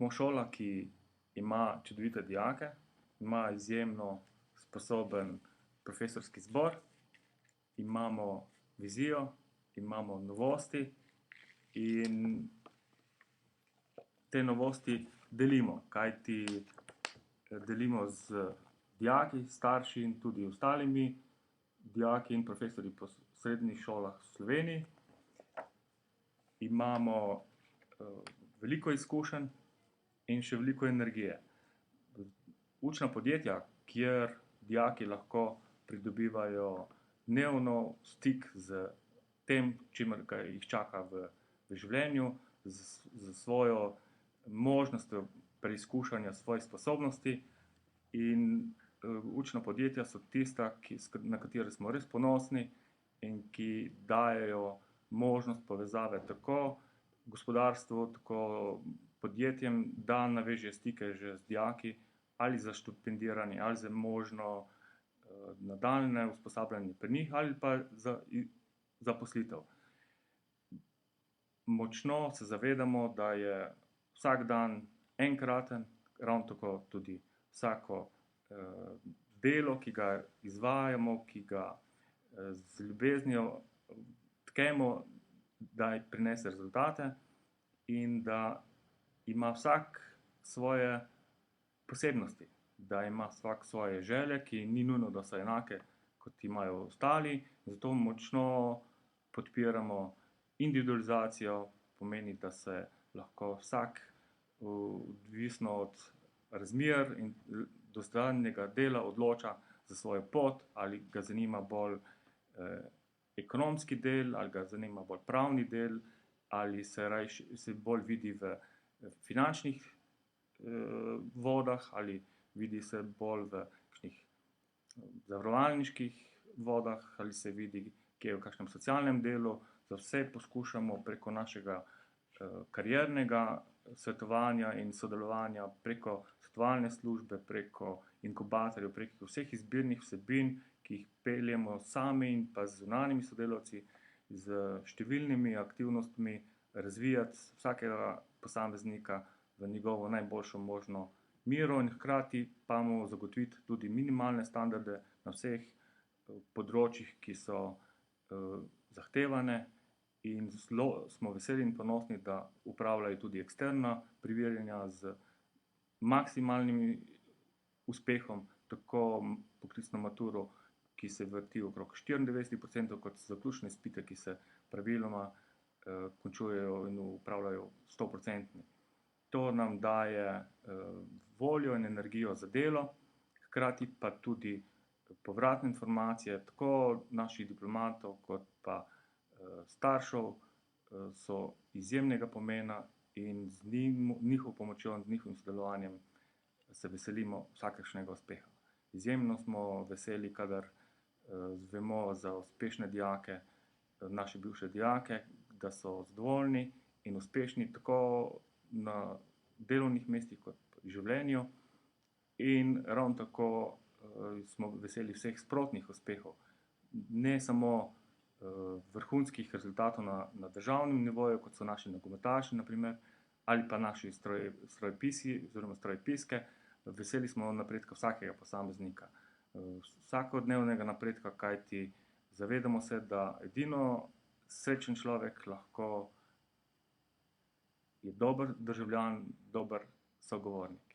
Smo šola, ki ima čudovite dijake, ima izjemno sposoben profesorski zbor, imamo vizijo, imamo novosti in te novosti delimo, kajti delimo z dijaki, starši in tudi ostalimi dijaki in profesorji po srednjih šolah v Sloveniji. Imamo veliko izkušenj in še veliko energije. Učna podjetja, kjer dijaki lahko pridobivajo dnevno stik z tem, čimer jih čaka v življenju, z svojo možnostjo preizkušanja svojih sposobnosti, in učna podjetja so tista, na katere smo res ponosni in ki dajejo možnost povezave tako gospodarstvu, tako podjetjem, da navežejo stike že z dijaki ali za štipendiranje ali za možno nadaljnje usposabljanje pri njih ali pa za zaposlitev. Močno se zavedamo, da je vsak dan enkraten, ravno tako tudi vsako delo, ki ga izvajamo, ki ga z ljubeznijo tkemo, da prinese rezultate in da ima vsak svoje posebnosti, da ima vsak svoje želje, ki ni nujno, da so enake, kot imajo ostali, zato močno podpiramo individualizacijo, pomeni, da se lahko vsak odvisno od razmer in dosedanjega dela odloča za svojo pot, ali ga zanima bolj ekonomski del, ali ga zanima bolj pravni del, ali se bolj vidi v finančnih vodah, ali vidi se bolj v kakšnih zavarovalniških vodah, ali se vidi kje v kakšnem socialnem delu. Za vse poskušamo preko našega kariernega svetovanja in sodelovanja, preko svetovalne službe, preko inkubatorjev, preko vseh izbirnih vsebin, ki jih peljemo sami in pa z zunanjimi sodelavci, z številnimi aktivnostmi razvijati vsakega posameznika v njegovo najboljšo možno mero in hkrati pa mu zagotoviti tudi minimalne standarde na vseh področjih, ki so zahtevane, in zelo smo veseli in ponosni, da upravljajo tudi eksterna preverjanja z maksimalnim uspehom, tako poklicno maturo, ki se vrti okrog 94%, kot zaključne izpite, ki se praviloma končujejo in upravljajo 100%. To nam daje voljo in energijo za delo, hkrati pa tudi povratne informacije, tako naših diplomatov kot pa staršev, so izjemnega pomena in z njihovo pomočjo in z njihovim sodelovanjem se veselimo vsakršnega uspeha. Izjemno smo veseli, kadar zvemo za uspešne dijake, naše bivše dijake, da so zadovoljni in uspešni tako na delovnih mestih kot v življenju, in ravno tako smo veseli vseh sprotnih uspehov, ne samo vrhunskih rezultatov na državnem nivoju, kot so naši nogometaši na primer, ali pa naši strojepisi oziroma strojepiske. Veseli smo napredka vsakega posameznika, vsakodnevnega napredka, kajti zavedamo se, da edino srečen človek lahko je dober državljan, dober sogovornik.